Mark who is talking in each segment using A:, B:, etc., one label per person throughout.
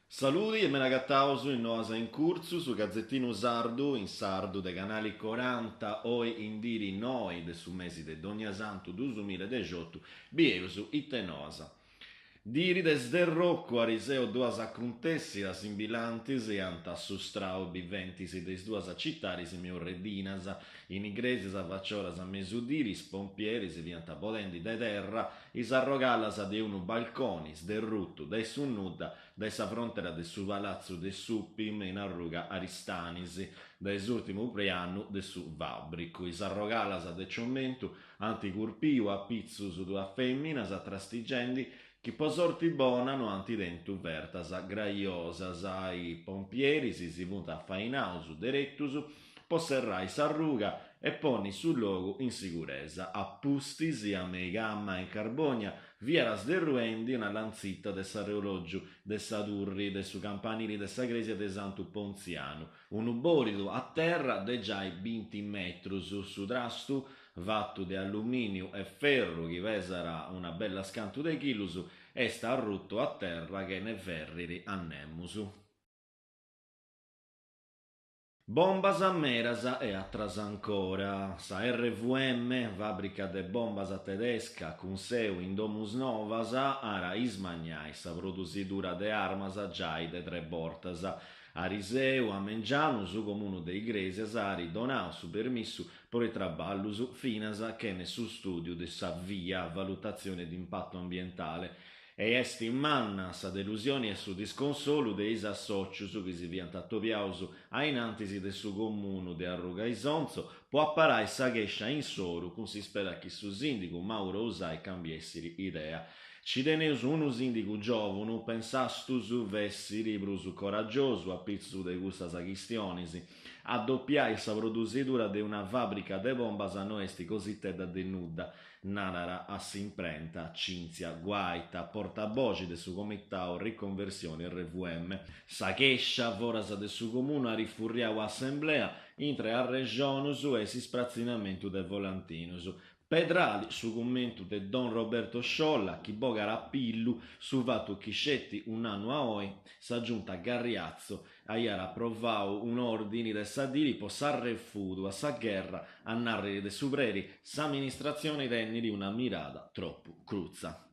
A: Saluti e menagattausu in noasa in cursu su Gazzettino Sardu, in sardu de canali 40 oi indiri noi de su mesi de Dogna Santu 2018 bieusu ite noasa. Dirides del Rocco ariseo duas acontessidas in bilantis e anta sustrao biventis des duas cittaris in reddinas in igresis a vaccioras a mesudiris pompieris e vianta bolendi de terra is arrogallas de unu balconis del rutto de su nuda de sa frontera de su palazzo de Suppim in arruga Aristanis des ultimu preannu de su Vabrico is arrogallas de commentu anticurpiu a pizzu su dua femminas a trastigendi chi posorti bonano antidentu vertas graiosas ai pompieri si punta a fainausu derettusu posserrai s'arruga e poni sul logo in sicurezza appustisi a meigamma in carbonia vieras derruendi una lanzita de s'arreologgiu de s'adurri de su campanili de sa gresia de Santu Ponziano un uborido a terra de giai 20 metrus su drastu vattu de alluminio e ferro chi vesara una bella scantu de chilusu e sta arrutto a terra che ne ferriri annemusu. Bombas a Merasa e atras ancora. Sa RVM, fabbrica de bombas a tedesca, cun seu in domus novas, ara ismagnai sa produsidura de armas a giai de tre bortas. Ariseu a Mengianu, su comunu de Igresias, ari donau su permissu por i traballus finas che ne su studio de sa via valutazione di impatto ambientale e est in manna sa delusione e su disconsolu de is associus che si viant attopiausu a inantisi de su comunu de Arruga Isonzo può apparai sa gescia in soru cum si spera che su sindicu Mauro Usai cambiessiri idea. Ci teneus unu sindicu giovunu, pensastus vessiri brusu coraggiosu a pizzu de gustas quistionis, addoppiai sa produsidura de una fabbrica de bombas a noesti cositedda de nudda, nanara a s'imprenta, Cinzia, Guaita, portaboci de su comitao riconversione RVM. Sa chescia foras de su comunu a rifurriau assemblea intre a regionus e si sprazzinamentu de volantinus. Pedrali su commento de Don Roberto Sciolla, chi bogara a pillu, su fatto chi scetti un anno a oi, sa giunta Garriazzo, aiara approvau un ordine de sadiri po s'arrefudu a sa guerra, a narrere de supreri, s'amministrazione tenniri una mirada troppo cruzza.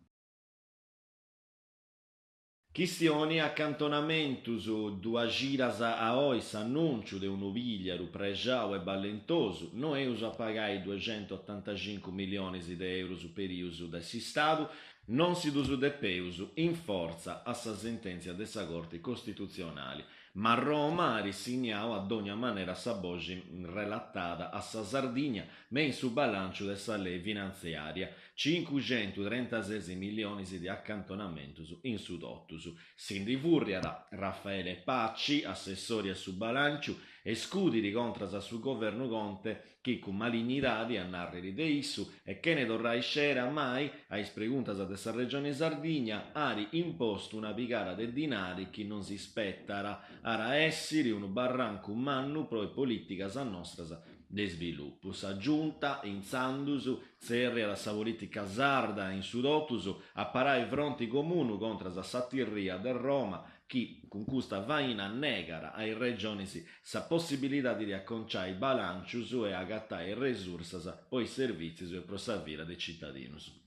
A: Chistioni accantonamentus dua giras a ois annunciu de unu vigliaru prejau e ballentosu, no eus a pagai 285 milioni de euro perius de s'Istadu, non si dusu de peusu in forza a sa sentenzia de sa Corte Costituzionali, ma Roma ha risignau ad ogni manera sa voce relatada a sa Sardigna, me in su balancio de sa lei finanziaria, 536 milioni di accantonamentus in su dottus. Sindi furriara Raffaele Pacci, assessori a su balancio, e scudiri contras a su governo Conte, chi con malignidadi a narreri de issu, e che ne dorrai scera mai, a ispreguntas de sa regione Sardigna, ari imposto una pigara de dinari chi non si spettara, ara essiri un barranco mannu pro e politicas a nostras de sviluppo. Sa giunta in Sandusu, zerri alla sa politica sarda in sudotusu, apparai fronti comunu contra sa satirria del Roma, chi con custa vaina negara ai regioni sa possibilità di acconciare i balancius e agattare resursas poi servizi e prosavira dei cittadini.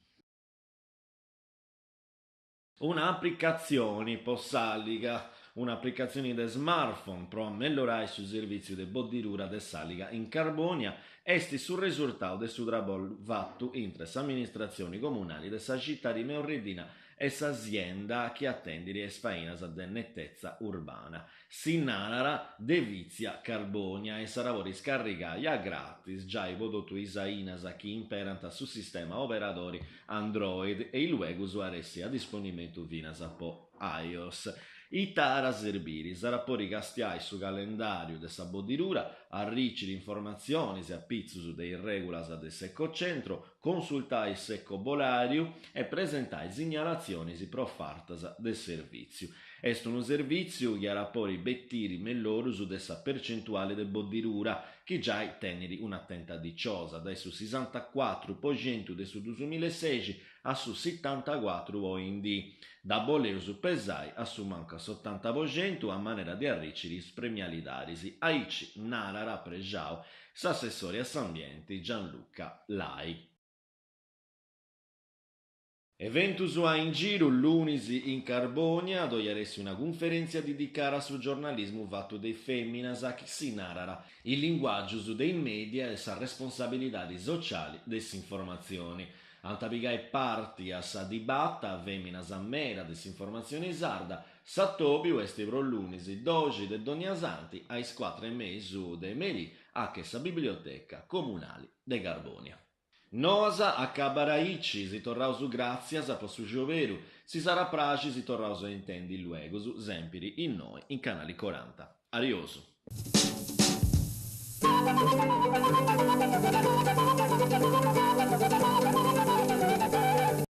A: Un'applicazione possaliga, un'applicazione de smartphone pro migliorare su servizio de bodirura de saliga in Carbonia esti sul risultato de su trabol fatto intre s'amministrazioni comunali de sa città di Meorredina e s'azienda che attendiri e sfainas de nettezza urbana. Sinara devizia Carbonia e saravori scarricaia gratis già i prodotto Isainas a chi imperanta su sistema operatori Android e il web usuaressi a disponimento finas a po' iOS. Itara serviri sarà poi ricastiai su calendario de sa bodirura, arricci informazioni se a pizzus de irregulas de secco centro, consultai secco bolariu e presentai segnalazioni pro fartas del servizio. Est un servizio che era poi bettiri melloro su dessa percentuale de boddirura, che già teneri un'attenta dicciosa, dai su 64% de su 2016 a su 74% oindi. Da boleu su pesai a su manca 70% a manera di arriciri premiali darisi. Aici nara rappregiau s'assessore a s'ambiente Gianluca Lai. Eventus a in giro lunisi in Carbonia, doiaressi una conferenza dedicata sul giornalismo fatto dei femminas a chi si narrara il linguaggio dei media e sa responsabilità sociali desinformazioni. Antabigai parti a sa dibatta, feminas a mera desinformazione sarda, Sattobio estevro lunisi, dogi de Doniasanti ai 4 mesi de Meli a che sa biblioteca comunali de Carbonia. Nosa acabaraici si torrausu grazias a possu gioveru, si sarà praci si torrausu intendi luegosu, sempiri in noi in canali 40. Arioso.